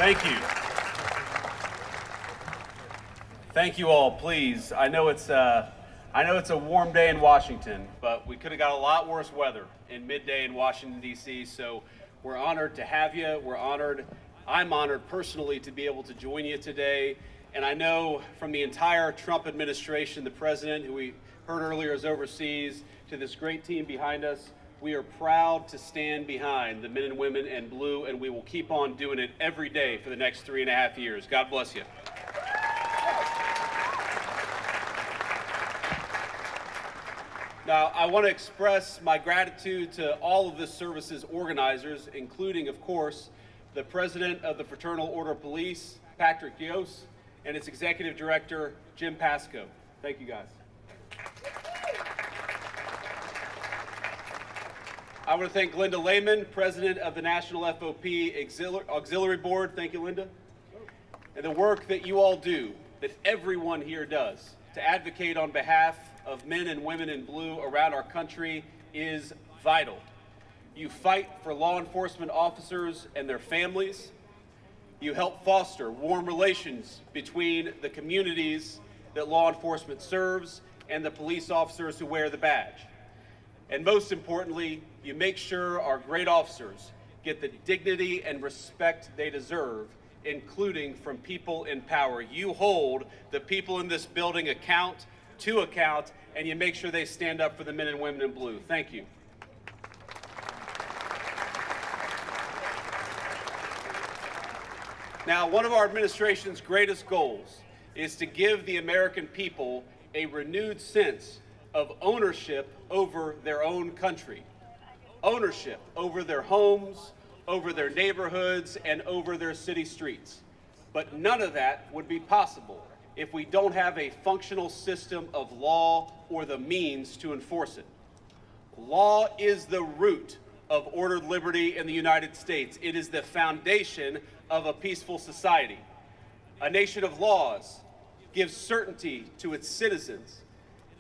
Thank you. Thank you all, please. I know it's a warm day in Washington, but we could have got a lot worse weather in midday in Washington, D.C., so we're honored to have you. I'm honored personally to be able to join you today. And I know from the entire Trump administration, the president, who we heard earlier is overseas, to this great team behind us, we are proud to stand behind the men and women in blue, and we will keep on doing it every day for the next 3.5 years. God bless you. Now, I want to express my gratitude to all of this service's organizers, including, of course, the President of the Fraternal Order of Police, Factba.se, and its Executive Director, Jim Pasco. Thank you, guys. I want to thank Linda Lehman, President of the National FOP Auxiliary Board. Thank you, Linda. And the work that you all do, that everyone here does, to advocate on behalf of men and women in blue around our country is vital. You fight for law enforcement officers and their families. You help foster warm relations between the communities that law enforcement serves and the police officers who wear the badge. And most importantly, you make sure our great officers get the dignity and respect they deserve, including from people in power. You hold the people in this building to account, and you make sure they stand up for the men and women in blue. Thank you. Now, one of our administration's greatest goals is to give the American people a renewed sense of ownership over their own country, ownership over their homes, over their neighborhoods, and over their city streets. But none of that would be possible if we don't have a functional system of law or the means to enforce it. Law is the root of ordered liberty in the United States. It is the foundation of a peaceful society. A nation of laws gives certainty to its citizens.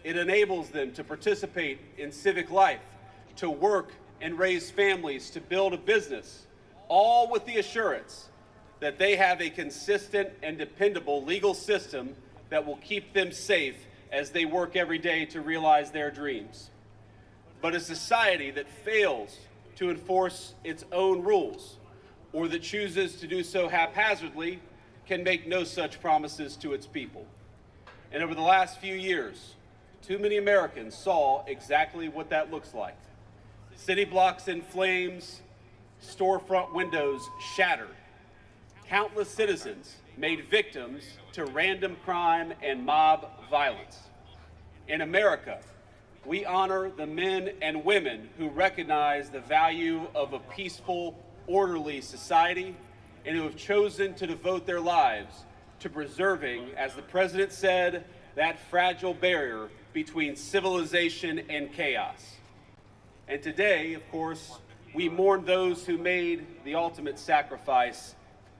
It enables them to participate in civic life, to work and raise families, to build a business, all with the assurance that they have a consistent and dependable legal system that will keep them safe as they work every day to realize their dreams. But a society that fails to enforce its own rules, or that chooses to do so haphazardly, can make no such promises to its people. And over the last few years, too many Americans saw exactly what that looks like. City blocks in flames, storefront windows shattered. Countless citizens made victims to random crime and mob violence. In America, we honor the men and women who recognize the value of a peaceful, orderly society and who have chosen to devote their lives to preserving, as the President said, that fragile barrier between civilization and chaos. And today, of course, we mourn those who made the ultimate sacrifice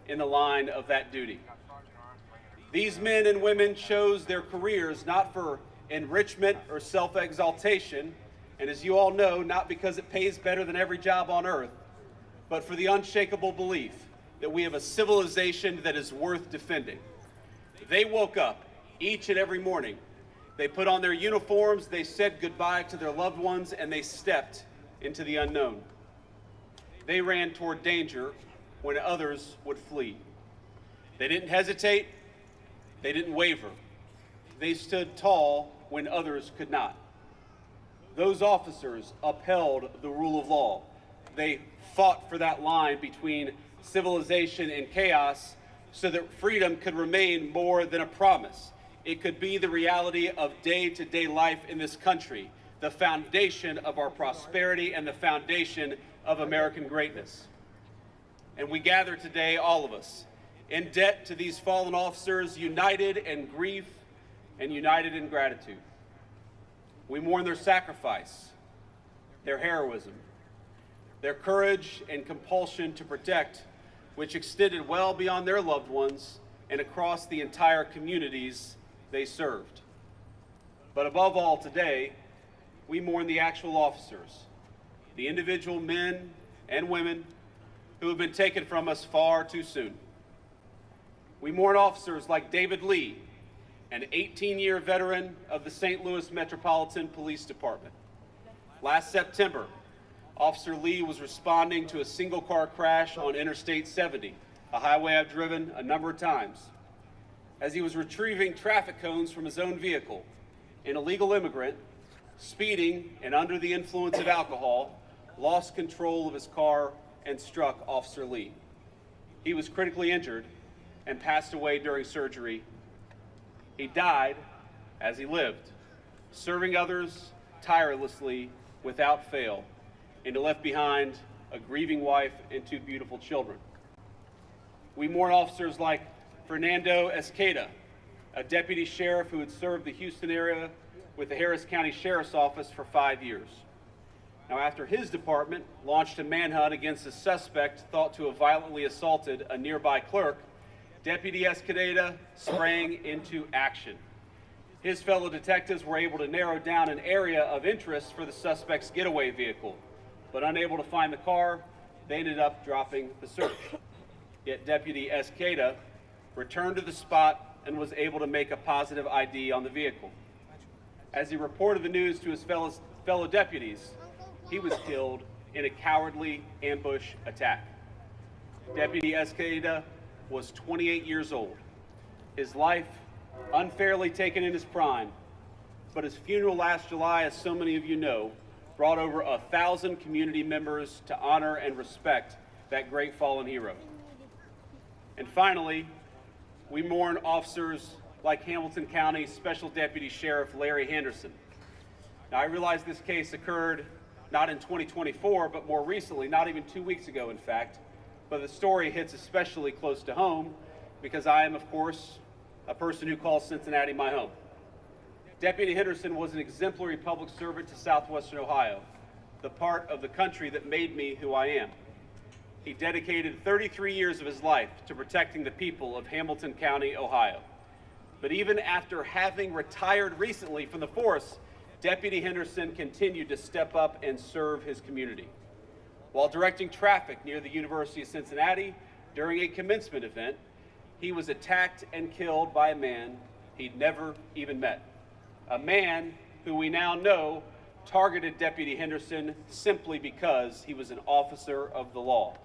in the line of that duty. These men and women chose their careers not for enrichment or self-exaltation, and as you all know, not because it pays better than every job on earth, but for the unshakable belief that we have a civilization that is worth defending. They woke up each and every morning. They put on their uniforms, they said goodbye to their loved ones, and they stepped into the unknown. They ran toward danger when others would flee. They didn't hesitate, they didn't waver. They stood tall when others could not. Those officers upheld the rule of law. They fought for that line between civilization and chaos so that freedom could remain more than a promise. It could be the reality of day-to-day life in this country, the foundation of our prosperity and the foundation of American greatness. And we gather today, all of us, in debt to these fallen officers, united in grief and united in gratitude. We mourn their sacrifice, their heroism, their courage and compulsion to protect, which extended well beyond their loved ones and across the entire communities they served. But above all today, we mourn the actual officers, the individual men and women who have been taken from us far too soon. We mourn officers like David Lee, an 18-year veteran of the St. Louis Metropolitan Police Department. Last September, Officer Lee was responding to a single-car crash on Interstate 70, a highway I've driven a number of times. As he was retrieving traffic cones from his own vehicle, an illegal immigrant, speeding and under the influence of alcohol, lost control of his car and struck Officer Lee. He was critically injured and passed away during surgery. He died as he lived, serving others tirelessly without fail, and he left behind a grieving wife and 2 beautiful children. We mourn officers like Fernando Esqueda, a deputy sheriff who had served the Houston area with the Harris County Sheriff's Office for 5 years. Now, after his department launched a manhunt against a suspect thought to have violently assaulted a nearby clerk, Deputy Esqueda sprang into action. His fellow detectives were able to narrow down an area of interest for the suspect's getaway vehicle, but unable to find the car, they ended up dropping the search. Yet Deputy Esqueda returned to the spot and was able to make a positive ID on the vehicle. As he reported the news to his fellow deputies, he was killed in a cowardly ambush attack. Deputy Esqueda was 28 years old. His life unfairly taken in his prime, but his funeral last July, as so many of you know, brought over 1,000 community members to honor and respect that great fallen hero. And finally, we mourn officers like Hamilton County Special Deputy Sheriff Larry Henderson. Now, I realize this case occurred not in 2024, but more recently, not even 2 weeks ago, in fact, but the story hits especially close to home because I am, of course, a person who calls Cincinnati my home. Deputy Henderson was an exemplary public servant to Southwestern Ohio, the part of the country that made me who I am. He dedicated 33 years of his life to protecting the people of Hamilton County, Ohio. But even after having retired recently from the force, Deputy Henderson continued to step up and serve his community. While directing traffic near the University of Cincinnati during a commencement event, he was attacked and killed by a man he'd never even met. A man who we now know targeted Deputy Henderson simply because he was an officer of the law.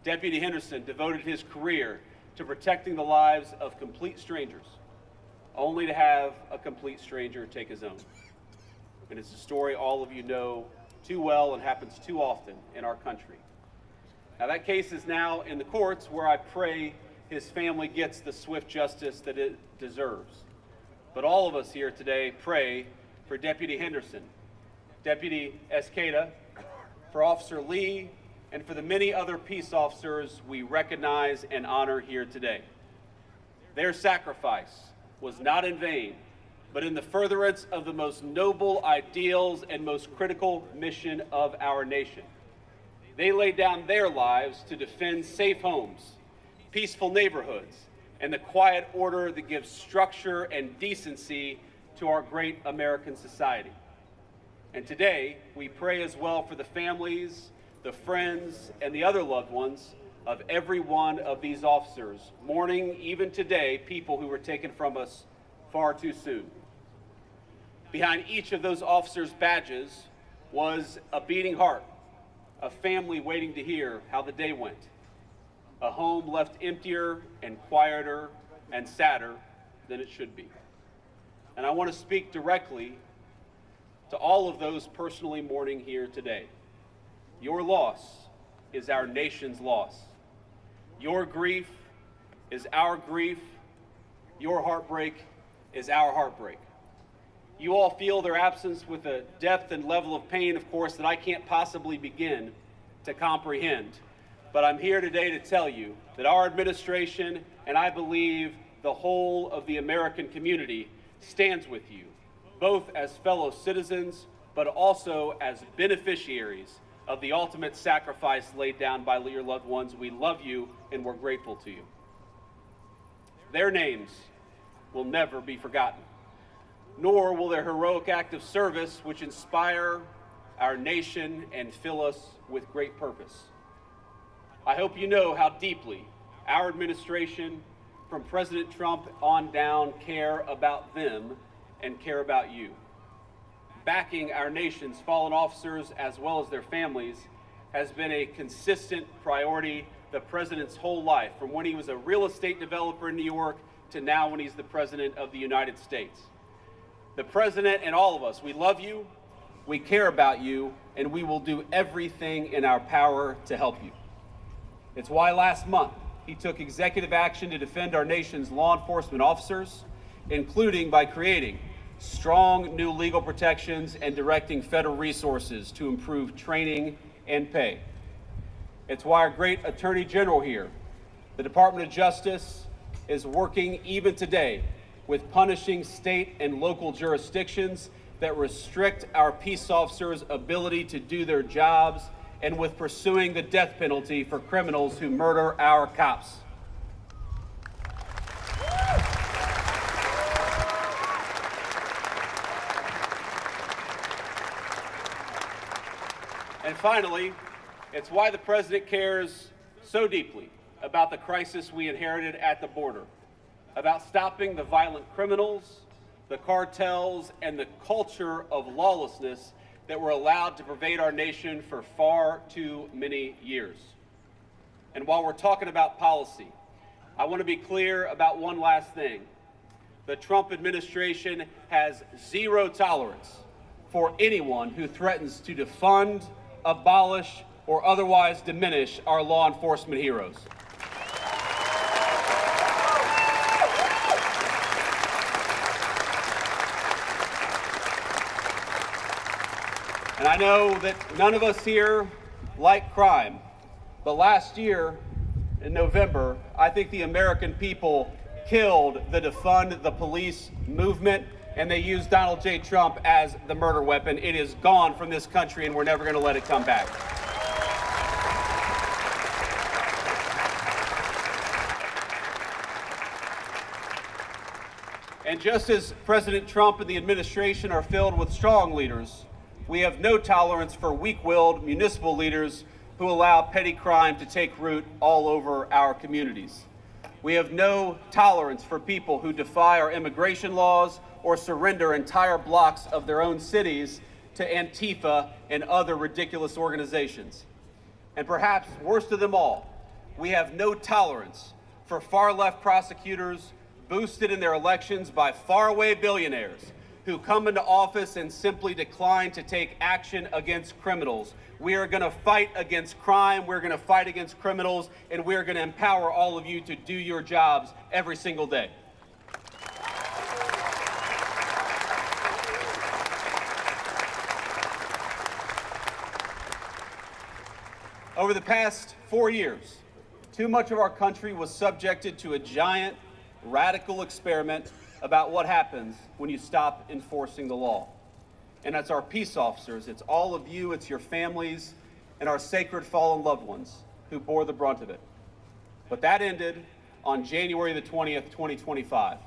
Deputy Henderson devoted his career to protecting the lives of complete strangers, only to have a complete stranger take his own. And it's a story all of you know too well and happens too often in our country. Now, that case is now in the courts, where I pray his family gets the swift justice that it deserves. But all of us here today pray for Deputy Henderson, Deputy Esqueda, for Officer Lee, and for the many other peace officers we recognize and honor here today. Their sacrifice was not in vain, but in the furtherance of the most noble ideals and most critical mission of our nation. They laid down their lives to defend safe homes, peaceful neighborhoods, and the quiet order that gives structure and decency to our great American society. And today, we pray as well for the families, the friends, and the other loved ones of every one of these officers, mourning even today people who were taken from us far too soon. Behind each of those officers' badges was a beating heart, a family waiting to hear how the day went, a home left emptier and quieter and sadder than it should be. And I want to speak directly to all of those personally mourning here today. Your loss is our nation's loss. Your grief is our grief. Your heartbreak is our heartbreak. You all feel their absence with a depth and level of pain, of course, that I can't possibly begin to comprehend. But I'm here today to tell you that our administration, and I believe the whole of the American community, stands with you, both as fellow citizens, but also as beneficiaries of the ultimate sacrifice laid down by your loved ones. We love you and we're grateful to you. Their names will never be forgotten, nor will their heroic act of service, which inspire our nation and fill us with great purpose. I hope you know how deeply our administration from President Trump on down care about them and care about you. Backing our nation's fallen officers as well as their families has been a consistent priority the president's whole life, from when he was a real estate developer in New York to now when he's the president of the United States. The president and all of us, we love you, we care about you, and we will do everything in our power to help you. It's why last month he took executive action to defend our nation's law enforcement officers, including by creating strong new legal protections and directing federal resources to improve training and pay. It's why our great Attorney General here, the Department of Justice, is working even today with punishing state and local jurisdictions that restrict our peace officers' ability to do their jobs, and with pursuing the death penalty for criminals who murder our cops. And finally, it's why the president cares so deeply about the crisis we inherited at the border, about stopping the violent criminals, the cartels, and the culture of lawlessness that were allowed to pervade our nation for far too many years. And while we're talking about policy, I want to be clear about one last thing. The Trump administration has zero tolerance for anyone who threatens to defund, abolish, or otherwise diminish our law enforcement heroes. And I know that none of us here like crime, but last year in November, I think the American people killed the defund the police movement, and they used Donald J. Trump as the murder weapon. It is gone from this country, and we're never going to let it come back. And just as President Trump and the administration are filled with strong leaders, we have no tolerance for weak-willed municipal leaders who allow petty crime to take root all over our communities. We have no tolerance for people who defy our immigration laws or surrender entire blocks of their own cities to Antifa and other ridiculous organizations. And perhaps worst of them all, we have no tolerance for far-left prosecutors boosted in their elections by faraway billionaires who come into office and simply decline to take action against criminals. We are going to fight against crime, we're going to fight against criminals, and we're going to empower all of you to do your jobs every single day. Over the past 4 years, too much of our country was subjected to a giant, radical experiment about what happens when you stop enforcing the law. And that's our peace officers, it's all of you, it's your families, and our sacred fallen loved ones who bore the brunt of it. But that ended on January the 20th, 2025.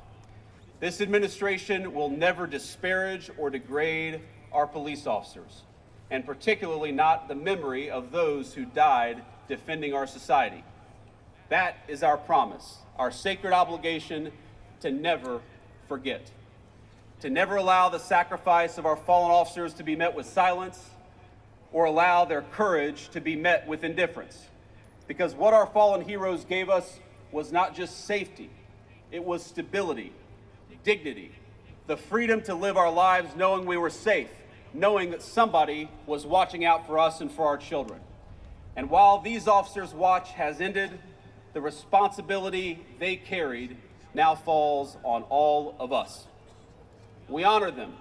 This administration will never disparage or degrade our police officers, and particularly not the memory of those who died defending our society. That is our promise, our sacred obligation to never forget, to never allow the sacrifice of our fallen officers to be met with silence or allow their courage to be met with indifference. Because what our fallen heroes gave us was not just safety, it was stability, dignity, the freedom to live our lives knowing we were safe, knowing that somebody was watching out for us and for our children. And while these officers' watch has ended, the responsibility they carried now falls on all of us. We honor them,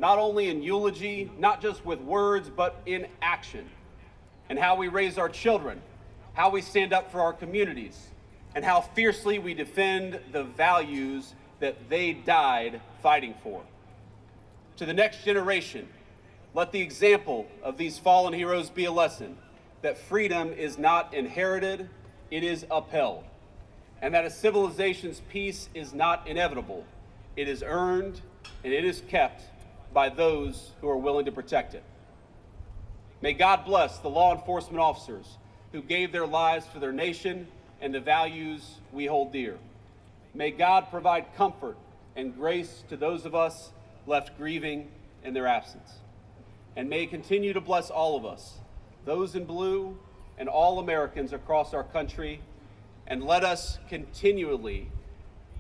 not only in eulogy, not just with words, but in action, and how we raise our children, how we stand up for our communities, and how fiercely we defend the values that they died fighting for. To the next generation, let the example of these fallen heroes be a lesson that freedom is not inherited, it is upheld, and that a civilization's peace is not inevitable, it is earned and it is kept by those who are willing to protect it. May God bless the law enforcement officers who gave their lives for their nation and the values we hold dear. May God provide comfort and grace to those of us left grieving in their absence. And may He continue to bless all of us, those in blue and all Americans across our country, and let us continually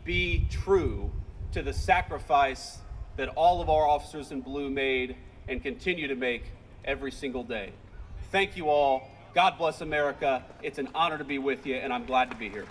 be true to the sacrifice that all of our officers in blue made and continue to make every single day. Thank you all. God bless America. It's an honor to be with you, and I'm glad to be here.